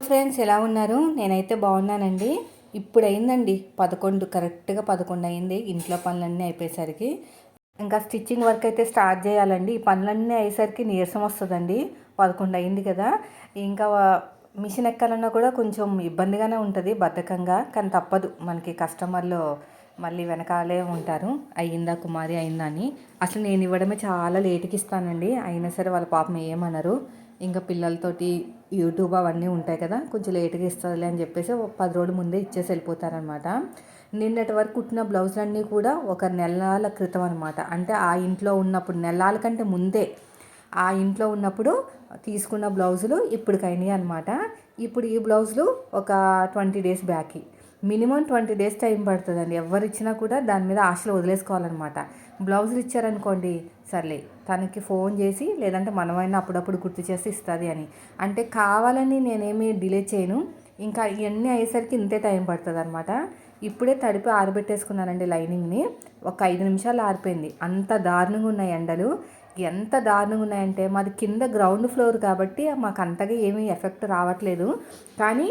Friends ఎలా ఉన్నారు? నేనైతే బాగున్నానండి. ఇప్పుడు అయిందండి 11, కరెక్ట్గా 11 అయింది. ఇంట్లో పనులన్నీ అయిపోయేసరికి ఇంకా స్టిచ్చింగ్ వర్క్ అయితే స్టార్ట్ చేయాలండి. ఈ పనులన్నీ అయ్యేసరికి నీరసం వస్తుందండి. 11 అయింది కదా. ఇంకా మిషన్ ఎక్కాలన్నా కూడా కొంచెం ఇబ్బందిగానే ఉంటుంది, బద్ధకంగా. కానీ తప్పదు, మనకి కస్టమర్లు మళ్ళీ వెనకాలే ఉంటారు. అయ్యిందా కుమారి, అయిందా అని. అసలు నేను ఇవ్వడమే చాలా లేట్కి ఇస్తానండి. అయినా సరే వాళ్ళ పాపం ఏమనరు. ఇంకా పిల్లలతోటి యూట్యూబ్ అవన్నీ ఉంటాయి కదా, కొంచెం లేట్గా ఇస్తుందిలే అని చెప్పేసి 10 రోజుల ముందే ఇచ్చేసి వెళ్ళిపోతారనమాట. నిన్నటి వరకు కుట్టిన బ్లౌజులన్నీ కూడా ఒక నెలల క్రితం అనమాట. అంటే ఆ ఇంట్లో ఉన్నప్పుడు, నెలల కంటే ముందే ఆ ఇంట్లో ఉన్నప్పుడు తీసుకున్న బ్లౌజులు ఇప్పటికైనాయి అనమాట. ఇప్పుడు ఈ బ్లౌజులు ఒక 20 days back. Minimum 20 days time పడుతుందండి. ఎవరు ఇచ్చినా కూడా దాని మీద ఆశలు వదిలేసుకోవాలన్నమాట. బ్లౌజులు ఇచ్చారనుకోండి, సర్లే తనకి ఫోన్ చేసి, లేదంటే మనమైనా అప్పుడప్పుడు గుర్తు చేసి ఇస్తుంది అని. అంటే కావాలని నేనేమి డిలే చేయను. ఇంకా ఇవన్నీ అయ్యేసరికి ఇంతే టైం పడుతుంది అనమాట. ఇప్పుడే తడిపి ఆరబెట్టేసుకున్నానండి లైనింగ్ని. ఒక 5 నిమిషాలు ఆరిపోయింది. అంత దారుణంగా ఉన్నాయి ఎండలు. ఎంత దారుణంగా ఉన్నాయంటే, మాది కింద గ్రౌండ్ ఫ్లోర్ కాబట్టి మాకు అంతగా ఏమీ ఎఫెక్ట్ రావట్లేదు. కానీ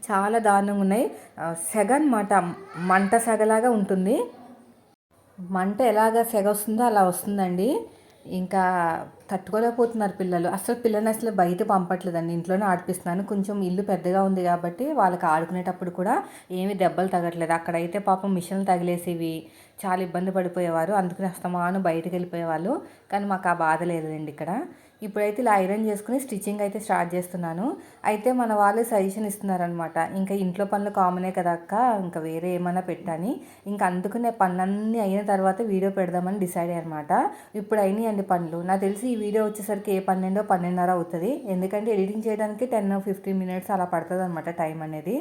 చాలా దారుణంగా ఉన్నాయి. సెగ అనమాట, మంట సెగలాగా ఉంటుంది. మంట ఎలాగ సెగ వస్తుందో అలా వస్తుందండి. ఇంకా తట్టుకోలేకపోతున్నారు పిల్లలు. పిల్లల్ని అసలు బయట పంపట్లేదండి, ఇంట్లోనే ఆడిపిస్తున్నాను. కొంచెం ఇల్లు పెద్దగా ఉంది కాబట్టి వాళ్ళకి ఆడుకునేటప్పుడు కూడా ఏమీ దెబ్బలు తగట్లేదు. అక్కడైతే పాపం మిషన్లు తగిలేసేవి, చాలా ఇబ్బంది పడిపోయేవారు. అందుకని అస్తమాను బయటకు వెళ్ళిపోయేవాళ్ళు. కానీ మాకు ఆ బాధ లేదండి ఇక్కడ. ఇప్పుడైతే ఇలా ఐరన్ చేసుకుని స్టిచ్చింగ్ అయితే స్టార్ట్ చేస్తున్నాను. అయితే మన వాళ్ళు సజెషన్ ఇస్తున్నారనమాట, ఇంకా ఇంట్లో పనులు కామనే కదా అక్క, ఇంకా వేరే ఏమైనా పెట్టని. ఇంకా అందుకనే పనులన్నీ అయిన తర్వాత వీడియో పెడదామని డిసైడ్ అయ్యారనమాట. ఇప్పుడు అయినాయండి పనులు. నాకు తెలిసి ఈ వీడియో వచ్చేసరికి 12, 12:30 అవుతుంది. ఎందుకంటే ఎడిటింగ్ చేయడానికి 10-15 మినిట్స్ అలా పడుతుంది అనమాట టైం అనేది.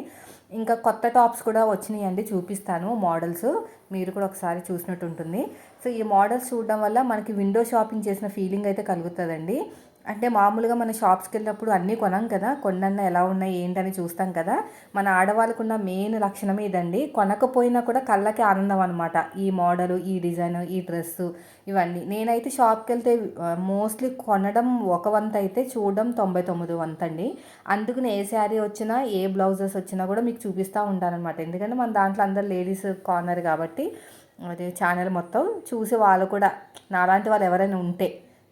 ఇంకా కొత్త టాప్స్ కూడా వచ్చినాయండి, చూపిస్తాను మోడల్స్. మీరు కూడా ఒకసారి చూసినట్టు ఉంటుంది. సో ఈ మోడల్స్ చూడడం వల్ల మనకి విండో షాపింగ్ చేసిన ఫీలింగ్ అయితే కలుగుతుందండి. అంటే మామూలుగా మన షాప్స్కి వెళ్ళినప్పుడు అన్నీ కొనాం కదా, కొన్నన్నా ఎలా ఉన్నాయి ఏంటని చూస్తాం కదా. మన ఆడవాళ్ళకున్న మెయిన్ లక్షణమే ఇదండి. కొనకపోయినా కూడా కళ్ళకి ఆనందం అనమాట. ఈ మోడలు, ఈ డిజైన్, ఈ డ్రెస్సు, ఇవన్నీ. నేనైతే షాప్కి వెళ్తే మోస్ట్లీ కొనడం ఒక వంత అయితే, చూడడం 99 వంత అండి. అందుకని ఏ శారీ వచ్చినా, ఏ బ్లౌజెస్ వచ్చినా కూడా మీకు చూపిస్తూ ఉంటానన్నమాట. ఎందుకంటే మన దాంట్లో అందరు లేడీస్ కార్నర్ కాబట్టి, అదే ఛానల్ మొత్తం చూసి వాళ్ళు కూడా నాలాంటి వాళ్ళు ఎవరైనా ఉంటే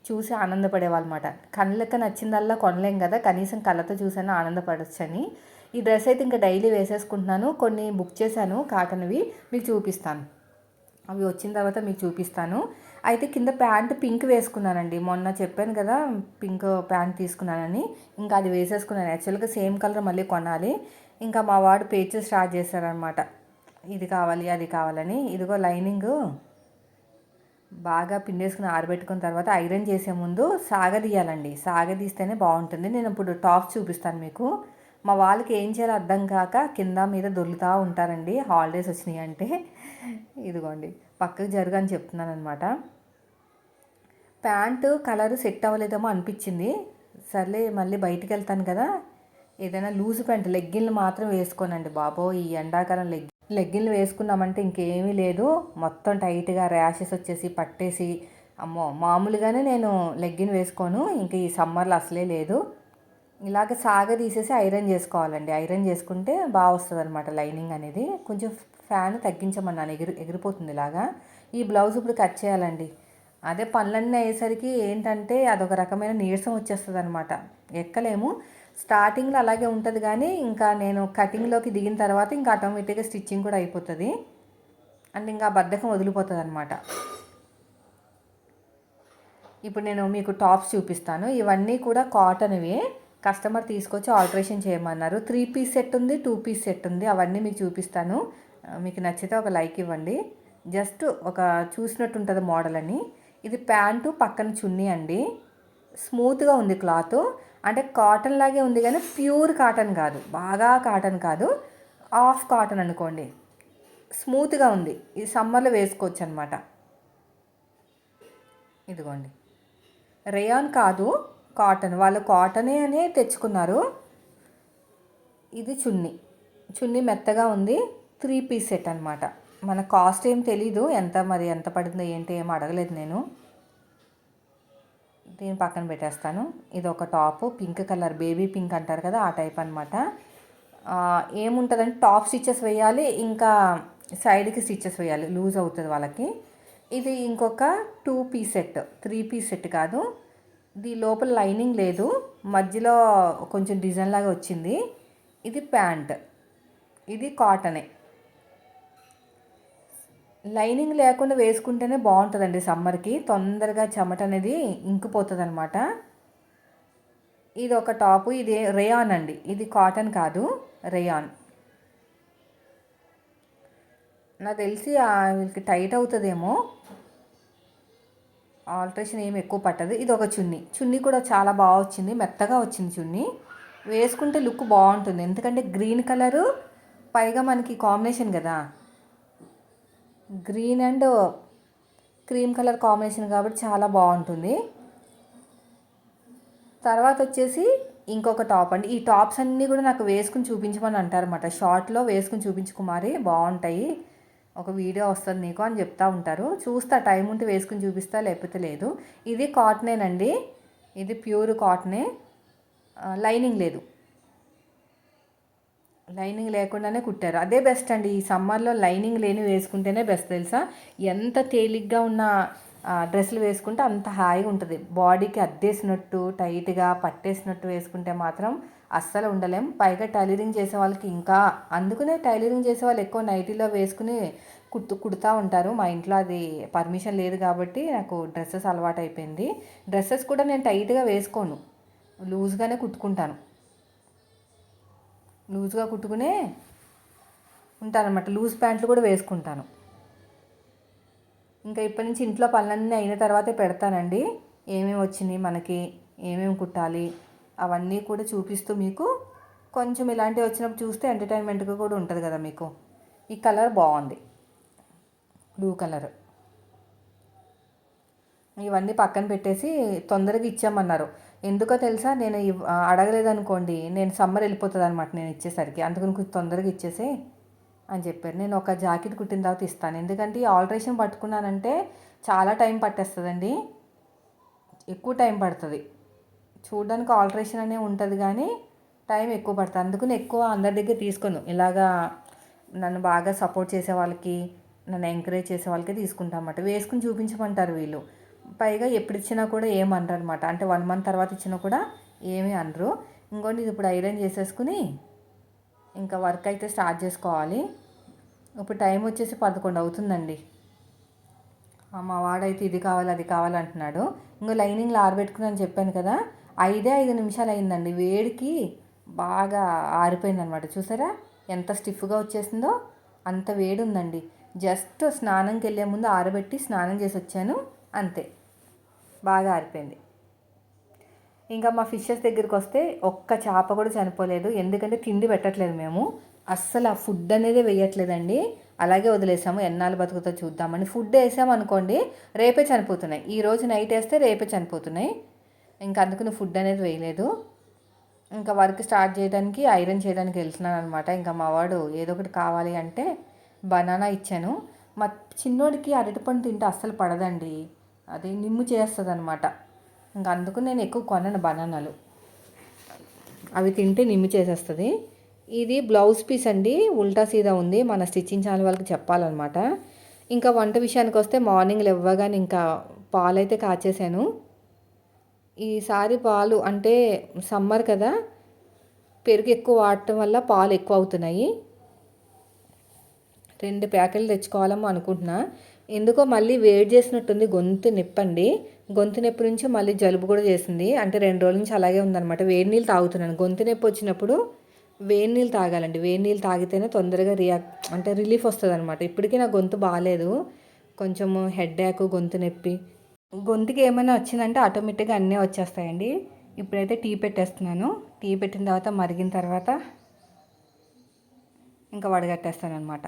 చూసి ఆనందపడేవాళ్ళమాట. కళ్ళకి నచ్చిందల్లా కొనలేం కదా, కనీసం కళ్ళతో చూసైనా ఆనందపడొచ్చని. ఈ డ్రెస్ అయితే ఇంకా డైలీ వేసేసుకుంటున్నాను. కొన్ని బుక్ చేశాను కాటన్వి, మీకు చూపిస్తాను. అవి వచ్చిన తర్వాత మీకు చూపిస్తాను. అయితే కింద ప్యాంట్ పింక్ వేసుకున్నానండి. మొన్న చెప్పాను కదా పింక్ ప్యాంట్ తీసుకున్నానని, ఇంకా అది వేసేసుకున్నాను. యాక్చువల్గా సేమ్ కలర్ మళ్ళీ కొనాలి. ఇంకా మా వాడు పేచెస్ స్టార్ట్ చేశారనమాట, ఇది కావాలి అది కావాలని. ఇదిగో లైనింగ్ బాగా పిండేసుకుని ఆరబెట్టుకున్న తర్వాత ఐరన్ చేసే ముందు సాగదీయాలండి. సాగదీస్తేనే బాగుంటుంది. నేను ఇప్పుడు టాప్ చూపిస్తాను మీకు. మా వాళ్ళకి ఏం చేయాలో అర్థం కాక కింద మీద దొర్లుతూ ఉంటారండి హాలిడేస్ వచ్చినాయి అంటే. ఇదిగోండి, పక్కకు జరుగు అని చెప్తున్నాను అనమాట. ప్యాంటు కలరు సెట్ అవ్వలేదేమో అనిపించింది. సర్లే మళ్ళీ బయటికి వెళ్తాను కదా, ఏదైనా లూజ్ ప్యాంట్, లెగ్గిన్లు మాత్రం వేసుకోనండి బాబో. ఈ ఎండాకాలం లెగ్గిన్లు వేసుకున్నామంటే ఇంకేమీ లేదు, మొత్తం టైట్గా ర్యాషెస్ వచ్చేసి పట్టేసి, అమ్మో మామూలుగానే నేను లెగ్గిన్ వేసుకోను, ఇంక ఈ సమ్మర్లో అసలే లేదు. ఇలాగ తీసేసి ఐరన్ చేసుకోవాలండి. ఐరన్ చేసుకుంటే బాగా వస్తుంది అనమాట లైనింగ్ అనేది. కొంచెం ఫ్యాన్ తగ్గించమన్నాను, ఎగిరిపోతుంది ఇలాగా. ఈ బ్లౌజ్ ఇప్పుడు కట్ చేయాలండి. అదే పనులన్నీ అయ్యేసరికి ఏంటంటే అదొక రకమైన నీరసం వచ్చేస్తుంది అనమాట, ఎక్కలేము. స్టార్టింగ్లో అలాగే ఉంటుంది, కానీ ఇంకా నేను కటింగ్లోకి దిగిన తర్వాత ఇంకా ఆటోమేటిక్గా స్టిచ్చింగ్ కూడా అయిపోతుంది. అండ్ ఇంకా బద్ధకం వదిలిపోతుంది అనమాట. ఇప్పుడు నేను మీకు టాప్స్ చూపిస్తాను. ఇవన్నీ కూడా కాటన్వి. కస్టమర్ తీసుకొచ్చి ఆల్టరేషన్ చేయమన్నారు. 3 పీస్ సెట్ ఉంది, 2 పీస్ సెట్ ఉంది. అవన్నీ మీకు చూపిస్తాను. మీకు నచ్చితే ఒక లైక్ ఇవ్వండి. జస్ట్ ఒక చూసినట్టు ఉంటుంది మోడల్ అని. ఇది ప్యాంటు, పక్కన చున్నీ అండి. స్మూత్గా ఉంది క్లాత్. అంటే కాటన్ లాగే ఉంది కానీ ప్యూర్ కాటన్ కాదు, బాగా కాటన్ కాదు, ఆఫ్ కాటన్ అనుకోండి. స్మూత్గా ఉంది. ఇది సమ్మర్లో వేసుకోవచ్చు అనమాట. ఇదిగోండి, రేయాన్ కాదు, కాటన్. వాళ్ళు కాటనే అనే తెచ్చుకున్నారు. ఇది చున్నీ. చున్నీ మెత్తగా ఉంది. 3 పీస్ సెట్ అనమాట. మన కాస్ట్ ఏం తెలీదు ఎంత, మరి ఎంత పడిందో ఏంటి ఏమో అడగలేదు నేను. దీన్ని పక్కన పెట్టేస్తాను. ఇది ఒక top, pink colour, baby pink అంటారు కదా ఆ టైప్ అనమాట. ఏముంటుందంటే టాప్ స్టిచెస్ వేయాలి, ఇంకా సైడ్కి స్టిచెస్ వేయాలి, లూజ్ అవుతుంది వాళ్ళకి. ఇది ఇంకొక 2 పీస్ సెట్, 3 పీస్ సెట్ కాదు. ఇది లోపల లైనింగ్ లేదు, మధ్యలో కొంచెం డిజైన్ లాగా వచ్చింది. ఇది ప్యాంట్, ఇది కాటనే. లైనింగ్ లేకుండా వేసుకుంటేనే బాగుంటుందండి సమ్మర్కి, తొందరగా చెమట అనేది ఇంకిపోతుంది అనమాట. ఇది ఒక టాపు, ఇది రేయాన్ అండి, ఇది కాటన్ కాదు, రేయాన్. నాకు తెలిసి వీళ్ళకి టైట్ అవుతుందేమో, ఆల్ట్రేషన్ ఏమి ఎక్కువ పట్టదు. ఇది ఒక చున్నీ, చున్నీ కూడా చాలా బాగా వచ్చింది, మెత్తగా వచ్చింది చున్నీ. వేసుకుంటే లుక్ బాగుంటుంది, ఎందుకంటే గ్రీన్ కలరు పైగా మనకి కాంబినేషన్ కదా, green and cream colour combination కాబట్టి చాలా బాగుంటుంది. తర్వాత వచ్చేసి ఇంకొక టాప్ అండి. ఈ టాప్స్ అన్నీ కూడా నాకు వేసుకుని చూపించమని అంటారన్నమాట. షార్ట్లో వేసుకుని చూపించు కుమారి, బాగుంటాయి, ఒక వీడియో వస్తుంది నీకు అని చెప్తా ఉంటారు. చూస్తా, టైం ఉంటే వేసుకుని చూపిస్తా, లేకపోతే లేదు. ఇది కాటనేనండి, ఇది ప్యూర్ కాటనే, లైనింగ్ లేదు, లైనింగ్ లేకుండానే కుట్టారు. అదే బెస్ట్ అండి, ఈ సమ్మర్లో లైనింగ్ లేని వేసుకుంటేనే బెస్ట్ తెలుసా. ఎంత తేలిగ్గా ఉన్న డ్రెస్సులు వేసుకుంటే అంత హాయిగా ఉంటుంది. బాడీకి అద్దేసినట్టు టైట్గా పట్టేసినట్టు వేసుకుంటే మాత్రం అస్సలు ఉండలేం. పైగా టైలరింగ్ చేసే వాళ్ళకి ఇంకా, అందుకనే టైలరింగ్ చేసే వాళ్ళు ఎక్కువ నైటీలో వేసుకుని కుడుతూ ఉంటారు. మా ఇంట్లో అది పర్మిషన్ లేదు కాబట్టి నాకు డ్రెస్సెస్ అలవాటు అయిపోయింది. డ్రెస్సెస్ కూడా నేను టైట్గా వేసుకోను, లూజ్గానే కుట్టుకుంటాను, లూజ్గా కుట్టుకునే ఉంటానన్నమాట. లూజ్ ప్యాంట్లు కూడా వేసుకుంటాను. ఇంకా ఇప్పటి నుంచి ఇంట్లో పనులన్నీ అయిన తర్వాతే పెడతానండి. ఏమేమి వచ్చినాయి మనకి, ఏమేమి కుట్టాలి అవన్నీ కూడా చూపిస్తూ మీకు, కొంచెం ఇలాంటివి వచ్చినప్పుడు చూస్తే ఎంటర్టైన్మెంట్గా కూడా ఉంటుంది కదా మీకు. ఈ కలర్ బాగుంది, బ్లూ కలర్. ఇవన్నీ పక్కన పెట్టేసి తొందరగా ఇచ్చామన్నారు. ఎందుకో తెలుసా, నేను అడగలేదనుకోండి, నేను సమ్మర్ వెళ్ళిపోతుంది అనమాట నేను ఇచ్చేసరికి, అందుకని కొంచెం తొందరగా ఇచ్చేసి అని చెప్పారు. నేను ఒక జాకెట్ కుట్టిన తర్వాత ఇస్తాను, ఎందుకంటే ఈ ఆల్ట్రేషన్ పట్టుకున్నానంటే చాలా టైం పట్టేస్తుందండి, ఎక్కువ టైం పడుతుంది. చూడడానికి ఆల్ట్రేషన్ అనే ఉంటుంది కానీ టైం ఎక్కువ పడుతుంది. అందుకని ఎక్కువ అందరి దగ్గర తీసుకోను, ఇలాగా నన్ను బాగా సపోర్ట్ చేసే వాళ్ళకి, నన్ను ఎంకరేజ్ చేసే వాళ్ళకి తీసుకుంటాం అన్నమాట. వేసుకుని చూపించమంటారు వీళ్ళు, పైగా ఎప్పుడు ఇచ్చినా కూడా ఏమనరు అనమాట. అంటే 1 మంత్ తర్వాత ఇచ్చినా కూడా ఏమీ అనరు. ఇంకోటి ఇది ఇప్పుడు ఐరన్ చేసేసుకుని ఇంకా వర్క్ అయితే స్టార్ట్ చేసుకోవాలి. ఇప్పుడు టైం వచ్చేసి 11 అవుతుందండి. మా వాడైతే ఇది కావాలి అది కావాలంటున్నాడు. ఇంకో లైనింగ్లో ఆరబెట్టుకుని అని చెప్పాను కదా, 5 నిమిషాలు అయిందండి, వేడికి బాగా ఆరిపోయింది అనమాట. చూసారా ఎంత స్టిఫ్గా వచ్చేసిందో, అంత వేడి ఉందండి. జస్ట్ స్నానంకి వెళ్ళే ముందు ఆరబెట్టి స్నానం చేసి వచ్చాను, అంతే, బాగా ఆరిపోయింది. ఇంకా మా ఫిషెస్ దగ్గరికి వస్తే ఒక్క చేప కూడా చనిపోలేదు, ఎందుకంటే తిండి పెట్టట్లేదు మేము, అస్సలు ఆ ఫుడ్ అనేది వేయట్లేదండి. అలాగే వదిలేసాము, ఎన్నాళ్ళు బతుకుతో చూద్దామని. ఫుడ్ వేసామనుకోండి రేపే చనిపోతున్నాయి, ఈరోజు నైట్ వేస్తే రేపే చనిపోతున్నాయి. ఇంకా అందుకని ఫుడ్ అనేది వేయలేదు. ఇంకా వర్క్ స్టార్ట్ చేయడానికి, ఐరన్ చేయడానికి వెళ్తున్నాను అనమాట. ఇంకా మా వాడు ఏదో ఒకటి కావాలి అంటే బనానా ఇచ్చాను. మా చిన్నోడికి అరటిపండు తింటే అస్సలు పడదండి, అది నిమ్ము చేస్తుంది అనమాట. ఇంకా అందుకు నేను ఎక్కువ కొనను బనానాలు, అవి తింటే నిమ్ము చేసేస్తుంది. ఇది బ్లౌజ్ పీస్ అండి, ఉల్టా సీదా ఉంది, మన స్టిచ్చింగ్ ఛానల్ వాళ్ళకి చెప్పాలన్నమాట. ఇంకా వంట విషయానికి వస్తే మార్నింగ్ ఇవ్వగానే ఇంకా పాలైతే కాచేసాను. ఈసారి పాలు అంటే సమ్మర్ కదా, పెరుగు ఎక్కువ వాడటం వల్ల పాలు ఎక్కువ అవుతున్నాయి. 2 ప్యాకెట్లు తెచ్చుకోవాలేమో అనుకుంటున్నా. ఎందుకో మళ్ళీ వేడి చేసినట్టుంది, గొంతు నొప్పండి, గొంతు నొప్పి నుంచి మళ్ళీ జలుబు కూడా చేసింది. అంటే 2 రోజుల నుంచి అలాగే ఉందన్నమాట. వేడి నీళ్ళు తాగుతున్నాను, గొంతు నొప్పి వచ్చినప్పుడు వేడి నీళ్ళు తాగాలండి, వేడి నీళ్ళు తాగితేనే తొందరగా అంటే రిలీఫ్ వస్తుంది అనమాట. ఇప్పటికీ నా గొంతు బాగాలేదు, కొంచెం హెడ్ఏక్, గొంతు నొప్పి, గొంతుకి ఏమైనా వచ్చిందంటే ఆటోమేటిక్గా అన్నీ వచ్చేస్తాయండి. ఇప్పుడైతే టీ పెట్టేస్తున్నాను, టీ పెట్టిన తర్వాత మరిగిన తర్వాత ఇంకా వడగట్టేస్తాను అనమాట.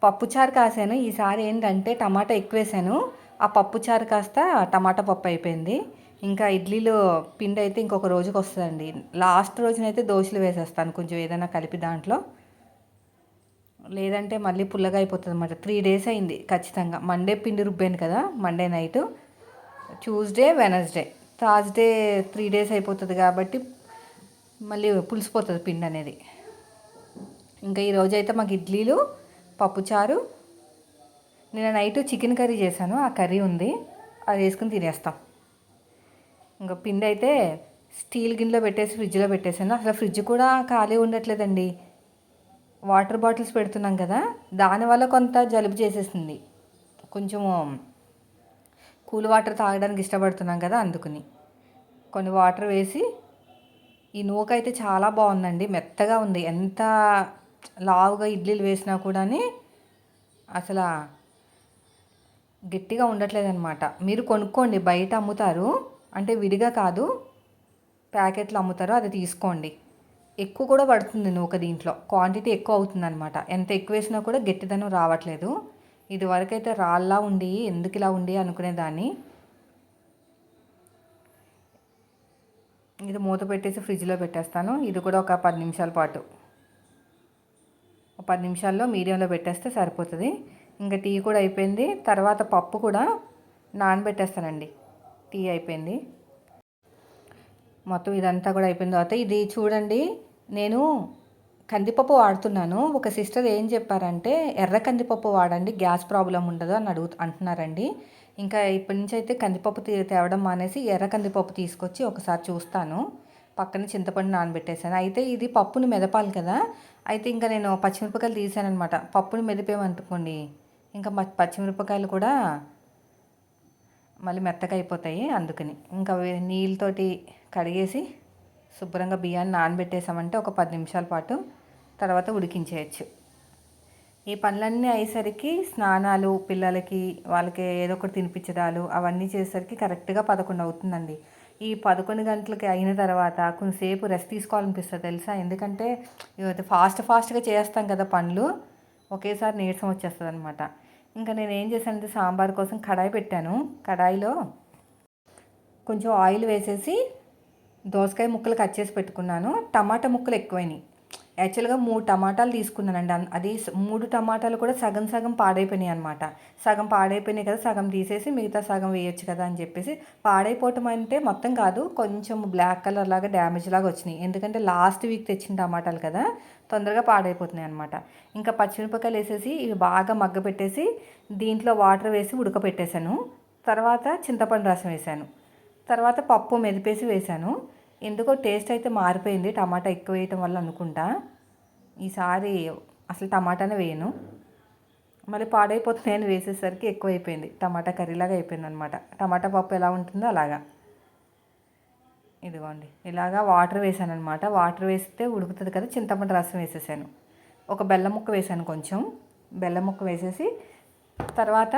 పప్పుచారు కాసాను, ఈసారి ఏంటంటే టమాటా ఎక్కువ వేసాను, ఆ పప్పుచారు కాస్త టమాటా పప్పు అయిపోయింది. ఇంకా ఇడ్లీలో పిండి అయితే ఇంకొక రోజుకి వస్తుందండి. లాస్ట్ రోజునైతే దోశలు వేసేస్తాను కొంచెం ఏదైనా కలిపి దాంట్లో, లేదంటే మళ్ళీ పుల్లగా అయిపోతుంది అన్నమాట. 3 డేస్ అయింది ఖచ్చితంగా. మండే పిండి రుబ్బాను కదా, Monday night, Tuesday, Wednesday Thursday 3 days అయిపోతుంది కాబట్టి మళ్ళీ పులిసిపోతుంది పిండి అనేది. ఇంకా ఈరోజు అయితే మాకు ఇడ్లీలు, పప్పుచారు, నేను నైట్ చికెన్ కర్రీ చేశాను, ఆ కర్రీ ఉంది, అది వేసుకుని తినేస్తాం. ఇంకా పిండి అయితే స్టీల్ గిన్నెలో పెట్టేసి ఫ్రిడ్జ్లో పెట్టేసాను. అసలు ఫ్రిడ్జ్ కూడా ఖాళీ ఉండట్లేదండి. వాటర్ బాటిల్స్ పెడుతున్నాం కదా, దానివల్ల కొంత జలుబు చేసేసింది. కొంచెము కూల్ వాటర్ తాగడానికి ఇష్టపడుతున్నాం కదా, అందుకుని కొన్ని వాటర్ వేసి. ఈ నూక అయితే చాలా బాగుందండి, మెత్తగా ఉంది. ఎంత లావుగా ఇడ్లీలు వేసినా కూడా అసలు గట్టిగా ఉండట్లేదు అనమాట. మీరు కొనుక్కోండి, బయట అమ్ముతారు, అంటే విడిగా కాదు, ప్యాకెట్లు అమ్ముతారు, అది తీసుకోండి. ఎక్కువ కూడా పడుతుంది నూక, దీంట్లో క్వాంటిటీ ఎక్కువ అవుతుంది అనమాట. ఎంత ఎక్కువ వేసినా కూడా గట్టిదనం రావట్లేదు. ఇది వరకైతే రాళ్ళలా ఉండి ఎందుకు ఇలా ఉండి అనుకునేదాన్ని. ఇది మూత పెట్టేసి ఫ్రిడ్జ్లో పెట్టేస్తాను. ఇది కూడా ఒక 10 నిమిషాల పాటు, ఒక 10 నిమిషాల్లో మీడియంలో పెట్టేస్తే సరిపోతుంది. ఇంకా టీ కూడా అయిపోయింది. తర్వాత పప్పు కూడా నానబెట్టేస్తానండి. టీ అయిపోయింది. మొత్తం ఇదంతా కూడా అయిపోయిన తర్వాత ఇది చూడండి, నేను కందిపప్పు వాడుతున్నాను. ఒక సిస్టర్ ఏం చెప్పారంటే ఎర్ర కందిపప్పు వాడండి, గ్యాస్ ప్రాబ్లం ఉండదు అని అంటున్నారండి. ఇంకా ఇప్పటి నుంచి అయితే కందిపప్పు తేవడం మానేసి ఎర్ర కందిపప్పు తీసుకొచ్చి ఒకసారి చూస్తాను. పక్కన చింతపండు నానబెట్టేశాను. అయితే ఇది పప్పుని మెదపాలి కదా, అయితే ఇంకా నేను పచ్చిమిరపకాయలు తీసాను అనమాట. పప్పుని మెదిపేమనుకోండి ఇంకా పచ్చిమిరపకాయలు కూడా మళ్ళీ మెత్తగా అయిపోతాయి. అందుకని ఇంకా నీళ్ళతోటి కడిగేసి శుభ్రంగా బియ్యాన్ని నానబెట్టేసామంటే ఒక 10 నిమిషాల పాటు తర్వాత ఉడికించేయచ్చు. ఈ పనులన్నీ అయ్యేసరికి స్నానాలు, పిల్లలకి వాళ్ళకి ఏదో ఒకటి తినిపించడాలు అవన్నీ చేసేసరికి కరెక్ట్గా 11 అవుతుందండి. ఈ 11 గంటలకి అయిన తర్వాత కొంచెంసేపు రెస్ట్ తీసుకోవాలనిపిస్తుంది తెలుసా. ఎందుకంటే ఫాస్ట్గా చేస్తాం కదా పనులు, ఒకేసారి నీరసం వచ్చేస్తుంది అనమాట. ఇంకా నేను ఏం చేశానంటే సాంబార్ కోసం కడాయి పెట్టాను. కడాయిలో కొంచెం ఆయిల్ వేసేసి దోసకాయ ముక్కలు కట్ చేసి పెట్టుకున్నాను. టమాటా ముక్కలు ఎక్కువైనాయి. యాక్చువల్గా 3 టమాటాలు తీసుకున్నానండి. అది 3 టమాటాలు కూడా సగం సగం పాడైపోయినాయి అనమాట. సగం పాడైపోయినాయి కదా, సగం తీసేసి మిగతా సగం వేయొచ్చు కదా అని చెప్పేసి. పాడైపోవటం అంటే మొత్తం కాదు, కొంచెం బ్లాక్ కలర్ లాగా డ్యామేజ్ లాగా వచ్చినాయి. ఎందుకంటే లాస్ట్ వీక్ తెచ్చిన టమాటాలు కదా, తొందరగా పాడైపోతున్నాయి అనమాట. ఇంకా పచ్చిమిరపకాయలు వేసేసి ఇవి బాగా మగ్గపెట్టేసి దీంట్లో వాటర్ వేసి ఉడకపెట్టేశాను. తర్వాత చింతపండు రసం వేసాను. తర్వాత పప్పు మెదిపేసి వేశాను. ఎందుకో టేస్ట్ అయితే మారిపోయింది, టమాటా ఎక్కువ వేయటం వల్ల అనుకుంటా. ఈసారి అసలు టమాటానే వేయను, మళ్ళీ పాడైపోతున్నాయని వేసేసరికి ఎక్కువ అయిపోయింది, టమాటా కర్రీలాగా అయిపోయింది అనమాట. టమాటా పప్పు ఎలా ఉంటుందో అలాగా. ఇదిగోండి ఇలాగా వాటర్ వేసాను అనమాట. వాటర్ వేస్తే ఉడుకుతుంది కదా, చింతపండు రసం వేసేసాను. ఒక బెల్లం ముక్క వేసాను, కొంచెం బెల్లం ముక్క వేసేసి తర్వాత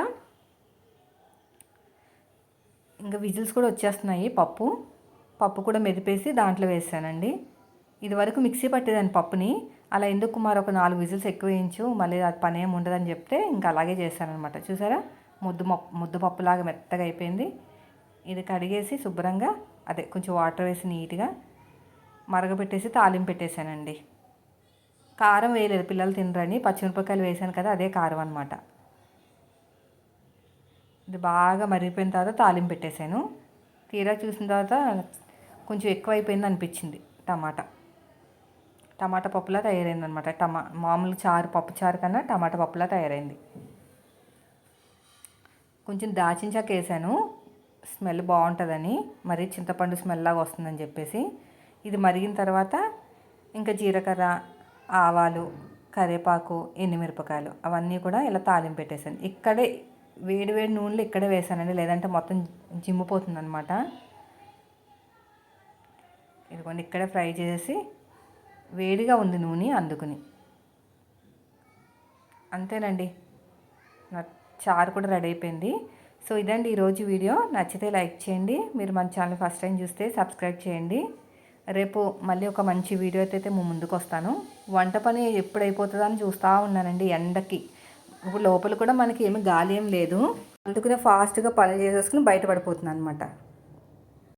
ఇంకా విజిల్స్ కూడా వచ్చేస్తున్నాయి. పప్పు కూడా మెదిపేసి దాంట్లో వేసానండి. ఇది వరకు మిక్సీ పట్టేదాన్ని పప్పుని, అలా ఎందుకు మరొక 4 విజిల్స్ ఎక్కువ వేయించు, మళ్ళీ అది పని ఏమి ఉండదని చెప్తే ఇంకా అలాగే చేశానమాట. చూసారా, ముద్దు పప్పులాగా మెత్తగా అయిపోయింది. ఇది కడిగేసి శుభ్రంగా కొంచెం వాటర్ వేసి నీట్గా మరగబెట్టేసి తాలింపు పెట్టేశానండి. కారం వేయలేదు, పిల్లలు తినరని పచ్చిమిరపకాయలు వేసాను కదా, అదే కారం అనమాట. ఇది బాగా మరిగిపోయిన తర్వాత తాలింపు పెట్టేశాను. తీరా చూసిన తర్వాత కొంచెం ఎక్కువ అయిపోయింది అనిపించింది. టమాటా పప్పులా తయారైంది అనమాట. మామూలు పప్పు చారు కన్నా టమాటా పప్పులా తయారైంది. కొంచెం దాచిన చెక్క వేసాను, స్మెల్ బాగుంటుందని, మరి చింతపండు స్మెల్ లాగా వస్తుందని చెప్పేసి. ఇది మరిగిన తర్వాత ఇంకా జీలకర్ర, ఆవాలు, కరివేపాకు, ఎండుమిరపకాయలు అవన్నీ కూడా ఇలా తాలింపు పెట్టేశాను. ఇక్కడే వేడి నూనెలో ఇక్కడే వేసానండి, లేదంటే మొత్తం జిమ్మిపోతుంది అనమాట. ఇదిగోండి ఇక్కడే ఫ్రై చేసి, వేడిగా ఉంది నూనె అందుకుని. అంతేనండి, నా చారు కూడా రెడీ అయిపోయింది. సో ఇదండి ఈరోజు వీడియో. నచ్చితే లైక్ చేయండి. మీరు మన ఛానల్ ఫస్ట్ టైం చూస్తే సబ్స్క్రైబ్ చేయండి. రేపు మళ్ళీ ఒక మంచి వీడియో అయితే ముందుకు వస్తాను. వంట పని ఎప్పుడు అయిపోతుందో అని చూస్తూ ఉన్నానండి ఎండకి. ఇప్పుడు లోపల కూడా మనకి ఏమి గాలి ఏం లేదు, అందుకనే ఫాస్ట్గా పని చేసేసుకుని బయటపడిపోతుంది అనమాట.